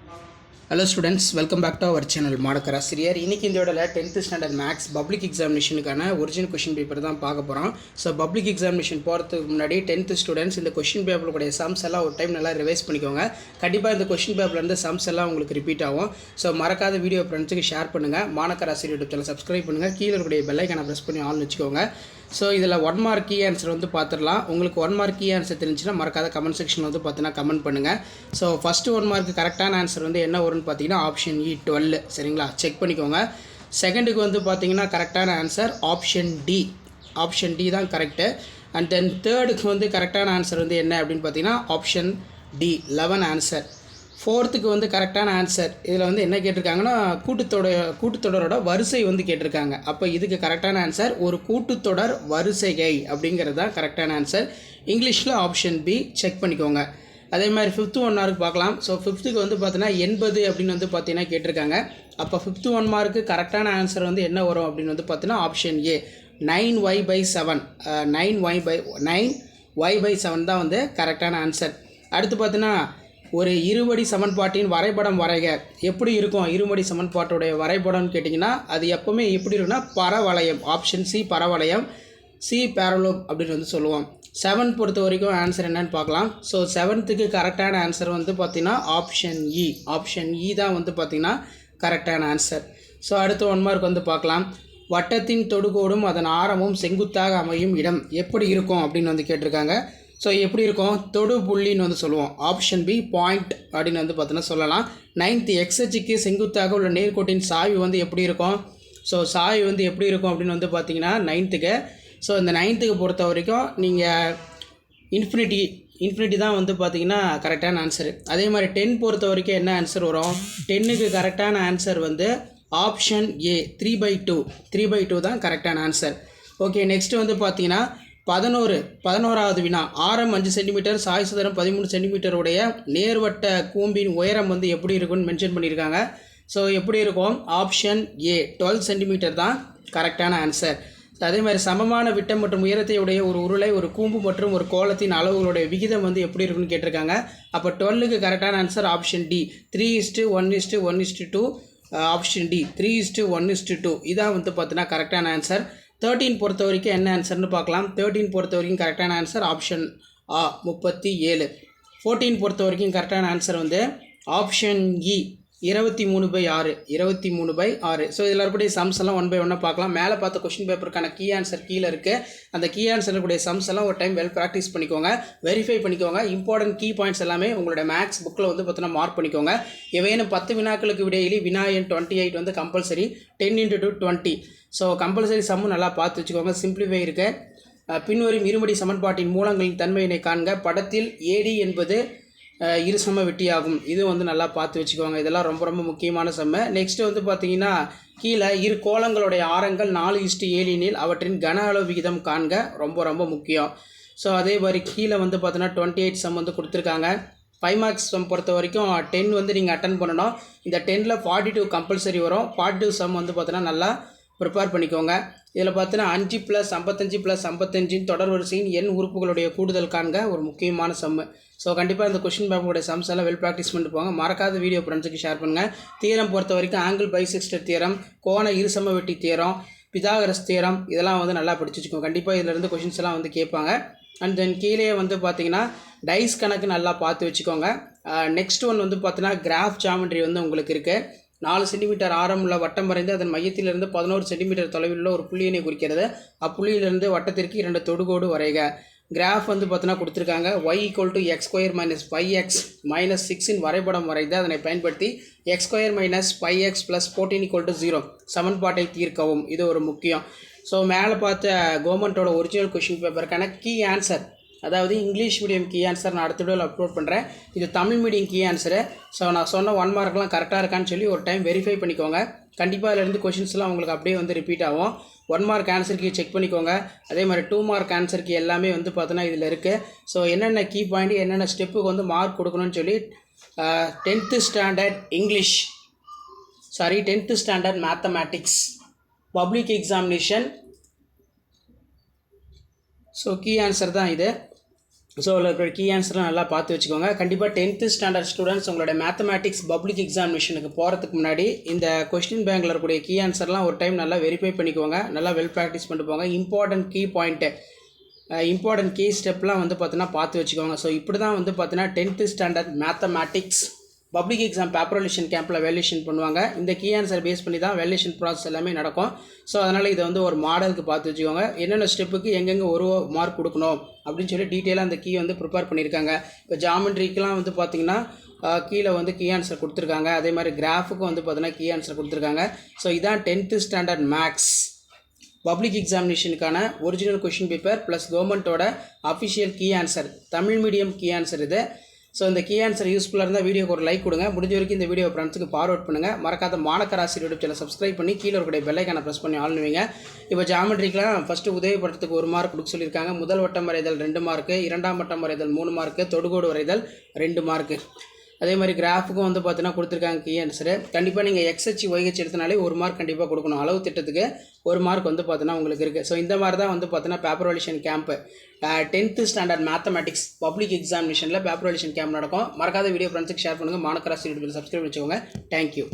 Hello students, welcome back to our channel மாணக்கர் ஆசிரியர். இன்னைக்கு இந்த வீடியோல 10th ஸ்டாண்டர்ட் மேக்ஸ் பப்ளிக் எக்ஸாமினேஷனுக்கான ஒரிஜினல் क्वेश्चन பேப்பர் தான் பார்க்க போறோம். ஸோ பப்ளிக் எக்ஸாமினேஷன் போகிறதுக்கு முன்னாடி 10th ஸ்டூடெண்ட்ஸ் இந்த क्वेश्चन பேப்பரோட சம்ஸ் எல்லாம் ஒரு டைம் நல்லா ரிவைஸ் பண்ணிக்கோங்க. கண்டிப்பாக இந்த क्वेश्चन பேப்பர்ல இருந்து சம்ஸ் எல்லாம் உங்களுக்கு ரிப்பீட் ஆகும். ஸோ மறக்காத வீடியோ ஃப்ரெண்ட்ஸுக்கு ஷேர் பண்ணுங்க. மாணக்கர் ஆசிரியர் யூடியூப் சேனல் சப்ஸ்கிரைப் பண்ணுங்க. கீழே இருக்கக்கூடிய பெல் ஐகானை பிரஸ் பண்ணி ஆன் வச்சுக்கோங்க. ஸோ இதில் 1 மார்க் கீ ஆன்சர் வந்து பார்த்துடலாம். உங்களுக்கு 1 மார்க் கீ ஆன்சர் தெரிஞ்சுன்னா மறக்காத கமெண்ட் செக்ஷனில் வந்து பார்த்தீங்கன்னா கமெண்ட் பண்ணுங்கள். ஸோ ஃபஸ்ட்டு 1 மார்க் கரெக்டான ஆன்சர் வந்து என்ன வரும்னு பார்த்தீங்கன்னா ஆப்ஷன் இ 12 சரிங்களா, செக் பண்ணிக்கோங்க. செகண்டுக்கு வந்து பார்த்தீங்கன்னா கரெக்டான ஆன்சர் ஆப்ஷன் டி தான் கரெக்டு. அண்ட் தென் தேர்டுக்கு வந்து கரெக்டான ஆன்சர் வந்து என்ன அப்படின்னு பார்த்தீங்கன்னா ஆப்ஷன் டி 11 ஆன்சர். ஃபோர்த்துக்கு வந்து கரெக்டான ஆன்சர் இதில் வந்து என்ன கேட்டிருக்காங்கன்னா கூட்டுத்தொடரோட வரிசை வந்து கேட்டிருக்காங்க. அப்போ இதுக்கு கரெக்டான ஆன்சர் ஒரு கூட்டுத்தொடர் வரிசைகை அப்படிங்கிறது தான் கரெக்டான ஆன்சர். இங்கிலீஷில் ஆப்ஷன் பி செக் பண்ணிக்கோங்க. அதே மாதிரி 5th 1 மார்க் பார்க்கலாம். ஸோ 5th வந்து பார்த்தீங்கன்னா 80 அப்படின்னு வந்து பார்த்தீங்கன்னா கேட்டிருக்காங்க. அப்போ 5th 1 மார்க்கு கரெக்டான ஆன்சர் வந்து என்ன வரும் அப்படின்னு வந்து பார்த்தீங்கன்னா ஆப்ஷன் ஏ 9y/7 9y/7 தான் வந்து கரெக்டான ஆன்சர். அடுத்து பார்த்தீங்கன்னா ஒரு இருபடி சமன்பாட்டின் வரைபடம் வரைக எப்படி இருக்கும்? இருபடி சமன்பாட்டுடைய வரைபடம்னு கேட்டிங்கன்னா அது எப்போவுமே எப்படி இருக்குன்னா பரவளையம். ஆப்ஷன் சி பரவளையம், சி பேரலோப் அப்படின்னு வந்து சொல்லுவோம். 7 பொறுத்த வரைக்கும் ஆன்சர் என்னன்னு பார்க்கலாம். ஸோ 7th கரெக்டான ஆன்சர் வந்து பார்த்திங்கன்னா ஆப்ஷன் இ தான் வந்து பார்த்திங்கன்னா கரெக்டான ஆன்சர். ஸோ அடுத்து 1 மார்க் வந்து பார்க்கலாம். வட்டத்தின் தொடுகோடும் அதன் ஆரமும் செங்குத்தாக அமையும் இடம் எப்படி இருக்கும் அப்படின்னு வந்து கேட்டிருக்காங்க. ஸோ எப்படி இருக்கும்? தொடு புள்ளின்னு வந்து சொல்லுவோம். ஆப்ஷன் பி பாயிண்ட் அப்படின்னு வந்து பார்த்தீங்கன்னா சொல்லலாம். 9th எக்ஸச்சுக்கு செங்குத்தாக உள்ள நேர்கோட்டின் சாய்வு வந்து எப்படி இருக்கும்? ஸோ சாய்வு வந்து எப்படி இருக்கும் அப்படின்னு வந்து பார்த்தீங்கன்னா 9th. ஸோ இந்த 9th பொறுத்த வரைக்கும் நீங்கள் இன்ஃபினிட்டி தான் வந்து பார்த்தீங்கன்னா கரெக்டான ஆன்சரு. அதே மாதிரி 10 பொறுத்த வரைக்கும் என்ன ஆன்சர் வரும்? 10க்கு கரெக்டான ஆன்சர் வந்து ஆப்ஷன் ஏ 3/2 தான் கரெக்டான ஆன்சர். ஓகே, நெக்ஸ்ட்டு வந்து பார்த்தீங்கன்னா 11வது வினா. ஆரம் 5 சென்டிமீட்டர், சாய் சதுரம் 13 சென்டிமீட்டருடைய நேர்வட்ட கூம்பின் உயரம் வந்து எப்படி இருக்குன்னு மென்ஷன் பண்ணியிருக்காங்க. ஸோ எப்படி இருக்கும்? ஆப்ஷன் ஏ 12 சென்டிமீட்டர் தான் கரெக்டான ஆன்சர். அதே மாதிரி சமமான விட்டம் மற்றும் உயரத்தை உடைய ஒரு உருளை, ஒரு கூம்பு மற்றும் ஒரு கோலத்தின் அளவுகளுடைய விகிதம் வந்து எப்படி இருக்குன்னு கேட்டிருக்காங்க. அப்போ 12க்கு கரெக்டான answer option D 3:1:1:2. Option D 3:1:2 இதான் வந்து பார்த்தீங்கன்னா கரெக்டான ஆன்சர். 13 பொறுத்த வரைக்கும் என்ன ஆன்சர்னு பார்க்கலாம். 13 பொறுத்த வரைக்கும் கரெக்டான ஆன்சர் ஆப்ஷன் ஆ 37. 14 பொறுத்த வரைக்கும் கரெக்டான ஆன்சர் வந்து ஆப்ஷன் இ 23/6. ஸோ இதில் இருக்கக்கூடிய சம்ஸ் எல்லாம் 1 by 1 பார்க்கலாம். மேலே பார்த்த கொஸ்டின் பேப்பருக்கான கீ ஆன்சர் கீழே இருக்குது. அந்த கீ ஆன்சர் இருக்கக்கூடிய சம்ஸ் எல்லாம் ஒரு டைம் வெல் ப்ராக்டிஸ் பண்ணிக்கோங்க, வெரிஃபை பண்ணிக்கோங்க. இம்பார்ட்டன்ட் கீ பாயிண்ட்ஸ் எல்லாமே உங்களோட மேக்ஸ் புக்கில் வந்து பார்த்தீங்கன்னா மார்க் பண்ணிக்கோங்க. ஏவேனும் 10 வினாக்களுக்கு விடையிலி வினா எண் 28 வந்து கம்பல்சரி 10 × 20. ஸோ கம்பல்சரி சம்மும் நல்லா பார்த்து வச்சுக்கோங்க. சிம்பிளிஃபை இருக்கு. பின்வரும் இருமடி சமன்பாட்டின் மூலங்களின் தன்மையினை காண்க. படத்தில் ஏடி என்பது இருசம வெட்டியாகும். இது வந்து நல்லா பார்த்து வச்சுக்கோங்க. இதெல்லாம் ரொம்ப ரொம்ப முக்கியமான சம்ம. நெக்ஸ்ட் வந்து பார்த்தீங்கன்னா கீழே இரு கோலங்களுடைய ஆரங்கள் 4:7 எனில் அவற்றின் கன அளவு விகிதம் காண்க. ரொம்ப ரொம்ப முக்கியம். ஸோ அதே மாதிரி கீழே வந்து பார்த்தீங்கன்னா 28 சம் வந்து கொடுத்துருக்காங்க. 5 மார்க்ஸ் சம் பொறுத்த வரைக்கும் 10 வந்து நீங்கள் அட்டன் பண்ணணும். இந்த 10ல் 42 கம்பல்சரி வரும். 42 சம் வந்து பார்த்தீங்கன்னா நல்லா ப்ரிப்பேர் பண்ணிக்கோங்க. இதில் பார்த்தீங்கன்னா 5 + 55 + 55 தொடர் வரிசையின் எண் உறுப்புகளுடைய கூடுதல் காண்க ஒரு முக்கியமான சம்மு. ஸோ கண்டிப்பாக இந்த கொஸ்டின் பேப்பருடைய சம்ஸ் எல்லாம் வெல் ப்ராக்டிஸ் பண்ணிட்டு போங்க. மறக்காத வீடியோ ஃப்ரெண்ட்ஸுக்கு ஷேர் பண்ணுங்கள். தியரம் பொறுத்த வரைக்கும் ஆங்கிள் பைசெக்டர் தியரம், கோண இருசம வெட்டி தியரம், பிதாகரஸ் தியரம் இதெல்லாம் வந்து நல்லா படிச்சு வச்சுக்கோங்க. கண்டிப்பாக இதிலிருந்து கொஷின்ஸ் எல்லாம் வந்து கேட்பாங்க. அண்ட் தென் கீழே வந்து பார்த்தீங்கன்னா டைஸ் கணக்கு நல்லா பார்த்து வச்சுக்கோங்க. நெக்ஸ்ட் ஒன் வந்து பார்த்தீங்கன்னா கிராஃப் ஜாமெட்ரி வந்து உங்களுக்கு இருக்குது. 4 சென்டிமீட்டர் ஆரம் உள்ள வட்டம் வரைந்து அதன் மையத்திலிருந்து 11 சென்டிமீட்டர் தொலைவில் உள்ள ஒரு புள்ளியினை குறிக்கிறது. அப்புள்ளியிலிருந்து வட்டத்திற்கு 2 தொடுகோடு வரைக. கிராஃப் வந்து பார்த்தீங்கன்னா கொடுத்துருக்காங்க. y = x² - 5x - 6 வரைபடம் வரைந்து அதனை பயன்படுத்தி x² - 5x + 14 = 0 சமன்பாட்டை தீர்க்கவும். இது ஒரு முக்கியம். ஸோ மேலே பார்த்த கவர்மெண்ட்டோட ஒரிஜினல் கொஷின் பேப்பருக்கான கீ ஆன்சர், அதாவது இங்கிலீஷ் மீடியம் கீ ஆன்சர் நான் அடுத்த வீடியோவில் அப்லோட் பண்ணுறேன். இது Tamil medium key answer. So நான் சொன்ன 1 மார்க்லாம் கரெக்டாக இருக்கான்னு சொல்லி ஒரு டைம் வெரிஃபை பண்ணிக்கோங்க. கண்டிப்பாக அதிலேருந்து கொஷின்ஸ்லாம் உங்களுக்கு அப்படியே வந்து ரிப்பீட் ஆகும். 1 மார்க் ஆன்சர் கீ செக் பண்ணிக்கோங்க. அதே மாதிரி 2 மார்க் ஆன்சர் கீ எல்லாமே வந்து பார்த்தோன்னா இதில் இருக்குது. ஸோ என்னென்ன கீ பாயிண்ட் என்னென்ன ஸ்டெப்புக்கு வந்து மார்க் கொடுக்கணும்னு சொல்லி 10th standard English 10th standard mathematics public examination. So key answer தான் இது. ஸோ அதில் இருக்கிற கீ ஆன்சர்லாம் நல்லா பார்த்து வச்சுக்கோங்க. கண்டிப்பாக 10th ஸ்டாண்டர்ட் ஸ்டூடெண்ட்ஸ் உங்களோட மேத்தமேட்டிக்ஸ் பப்ளிக் எக்ஸாமினேஷனுக்கு போகிறதுக்கு முன்னாடி இந்த கொஸ்டின் பேங்கில் இருக்கக்கூடிய கீ ஆன்சர்லாம் ஒரு டைம் நல்லா வெரிஃபை பண்ணிக்கோங்க. நல்லா வெல் ப்ராக்டிஸ் பண்ணிட்டு போங்க. Important key point important key ஸ்டெப்லாம் வந்து பார்த்தீங்கன்னா பார்த்து வச்சுக்கோங்க. ஸோ இப்படி தான் வந்து பார்த்தீங்கன்னா 10th standard mathematics public exam பேப்பரேஷன் கேம்பில் வேல்யூஷன் பண்ணுவாங்க. இந்த கீ ஆன்சர் பேஸ் பண்ணி தான் வேல்யூஷன் ப்ராசஸ் எல்லாமே நடக்கும். ஸோ அதனால் இதை வந்து ஒரு மாடலுக்கு பார்த்து வச்சுக்கோங்க. என்னென்ன ஸ்டெப்புக்கு எங்கெங்கே ஒரு மார்க் கொடுக்கணும் அப்படின்னு சொல்லி டீட்டெயிலாக அந்த கீ வந்து ப்ரிப்பேர் பண்ணியிருக்காங்க. இப்போ ஜாமெண்ட்ரிக்கெலாம் வந்து பார்த்திங்கன்னா கீழே வந்து கீ ஆன்சர் கொடுத்துருக்காங்க. அதே மாதிரி கிராஃபுக்கும் வந்து பார்த்தீங்கன்னா கீ ஆன்சர் கொடுத்துருக்காங்க. ஸோ இதான் 10th ஸ்டாண்டர்ட் மேக்ஸ் பப்ளிக் எக்ஸாமினேஷனுக்கான ஒரிஜினல் கொஷின் பேப்பர் ப்ளஸ் கவர்மெண்ட்டோட official key answer, Tamil medium key answer இது. ஸோ இந்த கீ ஆன்சர் யூஸ்ஃபுல்லாக இருந்தால் வீடியோக்கு ஒரு லைக் கொடுங்க. முடிஞ்ச வரைக்கும் இந்த வீடியோ ஃப்ரெண்ட்ஸுக்கு ஃபார்வர்ட் பண்ணுங்கள். மறக்காத மாணக்கராசி யூடியூப் சேனல் சப்ஸ்கிரைப் பண்ணி கீழே இருக்கக்கூடிய பெல் ஐக்கானை ப்ரெஸ் பண்ணி ஆன் பண்ணுவீங்க. இப்போ ஜாமெட்ரிக்கெலாம் ஃபஸ்ட்டு உதவிப்படுறதுக்கு 1 மார்க் கொடுக்க சொல்லியிருக்காங்க. முதல் வட்டம் வரைதல் 2 மார்க்கு, இரண்டாம் வட்டம் வரைதல் 3 மார்க்கு, தொடுகோடு வரைதல் 2 மார்க்கு. அதே மாதிரி கிராஃபுக்கும் வந்து பார்த்தீங்கன்னா கொடுத்துருக்காங்க கீ ஆன்சரு. கண்டிப்பாக நீங்கள் எக்ஸ்ஹெச் ஒய்ஹெச் எடுத்தனாலே 1 மார்க் கண்டிப்பாக கொடுக்கணும். அளவு திட்டத்துக்கு 1 மார்க் வந்து பார்த்தீங்கன்னா உங்களுக்கு இருக்குது. ஸோ இந்த மாதிரி தான் வந்து பார்த்தீங்கன்னா paper valuation camp 10th standard mathematics public எக்ஸாமினேஷனில் பேப்பர் வேல்யூஷன் கேம்ப் நடக்கும். மறக்காத வீடியோ ஃப்ரெண்ட்ஸுக்கு ஷேர் பண்ணுங்கள். மாணக்கராசி யூடியூப் சப்ஸ்கிரைப் வச்சுக்கோங்க. தேங்க்யூ.